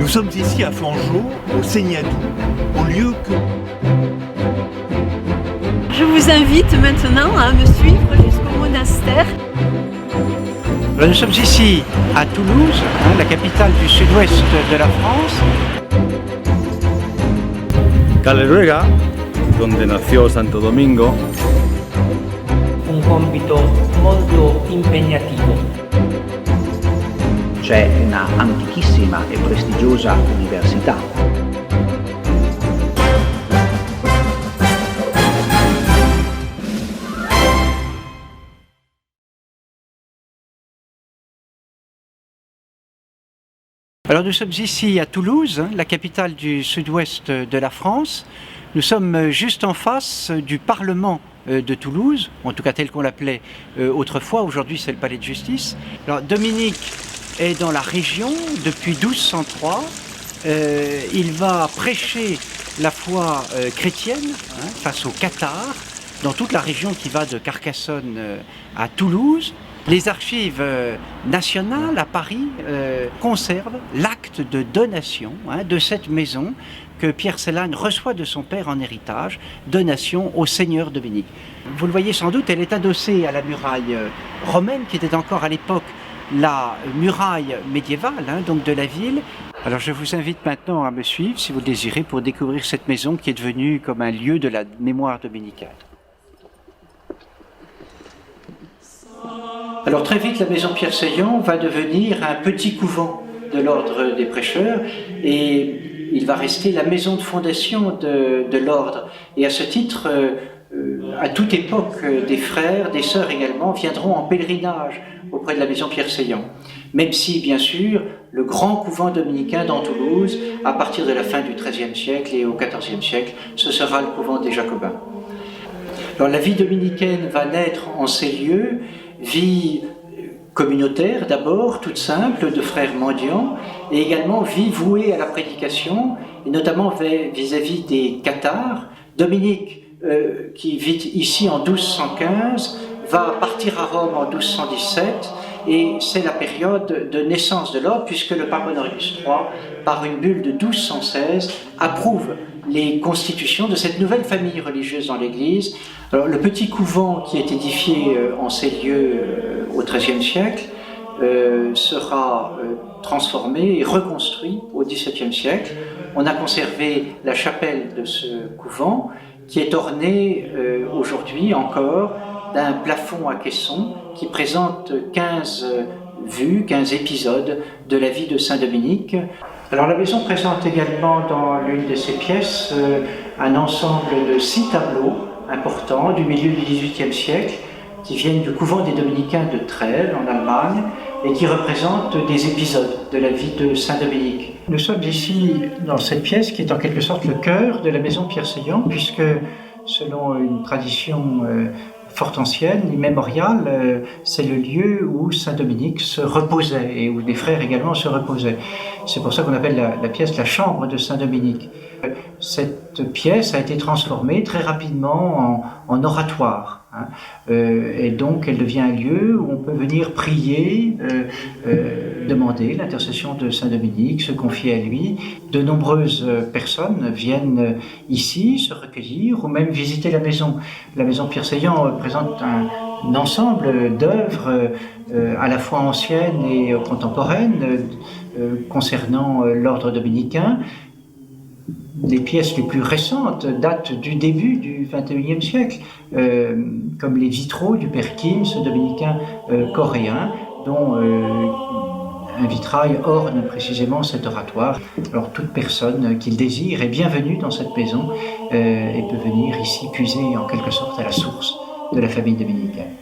Nous sommes ici à Fangeau, au Seignadou, au lieu que... Je vous invite maintenant à me suivre jusqu'au monastère. Nous sommes ici à Toulouse, la capitale du sud-ouest de la France. Calleruega, donde nació Santo Domingo. Un compito molto impegnativo. C'è una antichissima e prestigiosa università. Alors nous sommes ici à Toulouse, la capitale du sud-ouest de la France. Nous sommes juste en face du Parlement de Toulouse, en tout cas tel qu'on l'appelait autrefois. Aujourd'hui c'est le palais de justice. Alors Dominique est dans la région depuis 1203. Il va prêcher la foi chrétienne face aux cathares dans toute la région qui va de Carcassonne à Toulouse. Les archives nationales à Paris conservent l'acte de donation de cette maison que Pierre Sellagne reçoit de son père en héritage, donation au seigneur Dominique. Vous le voyez sans doute, elle est adossée à la muraille romaine qui était encore à l'époque la muraille médiévale donc de la ville. Alors je vous invite maintenant à me suivre si vous le désirez pour découvrir cette maison qui est devenue comme un lieu de la mémoire dominicale. Alors très vite, la maison Pierre Seillant va devenir un petit couvent de l'ordre des prêcheurs et il va rester la maison de fondation de l'ordre. Et à ce titre, à toute époque, des frères, des sœurs également, viendront en pèlerinage auprès de la maison Pierre Seillant. Même si, bien sûr, le grand couvent dominicain dans Toulouse, à partir de la fin du XIIIe siècle et au XIVe siècle, ce sera le couvent des Jacobins. Alors la vie dominicaine va naître en ces lieux, vie communautaire d'abord, toute simple, de frères mendiants, et également vie vouée à la prédication, et notamment vis-à-vis des cathares. Dominique, qui vit ici en 1215, va partir à Rome en 1217, et c'est la période de naissance de l'ordre, puisque le pape Honorius III, par une bulle de 1216, approuve les constitutions de cette nouvelle famille religieuse dans l'Église. Alors, le petit couvent qui est édifié en ces lieux au XIIIe siècle sera transformé et reconstruit au XVIIe siècle. On a conservé la chapelle de ce couvent qui est ornée aujourd'hui encore d'un plafond à caisson qui présente 15 vues, 15 épisodes de la vie de Saint-Dominique. Alors la maison présente également dans l'une de ses pièces un ensemble de 6 tableaux importants du milieu du XVIIIe siècle qui viennent du couvent des Dominicains de Trèves en Allemagne et qui représentent des épisodes de la vie de Saint-Dominique. Nous sommes ici dans cette pièce qui est en quelque sorte le cœur de la maison Pierre Seillant puisque selon une tradition fort ancienne, immémoriale, c'est le lieu où Saint-Dominique se reposait et où des frères également se reposaient. C'est pour ça qu'on appelle la pièce la chambre de Saint-Dominique. Cette pièce a été transformée très rapidement en oratoire. Et donc elle devient un lieu où on peut venir prier, demander l'intercession de Saint-Dominique, se confier à lui. De nombreuses personnes viennent ici se recueillir ou même visiter la maison. La maison Pierre Seillant présente un ensemble d'œuvres à la fois anciennes et contemporaines concernant l'ordre dominicain. Les pièces les plus récentes datent du début du XXIe siècle, comme les vitraux du père Kim, ce dominicain coréen, dont un vitrail orne précisément cet oratoire. Alors toute personne qui le désire est bienvenue dans cette maison et peut venir ici puiser en quelque sorte à la source de la famille dominicaine.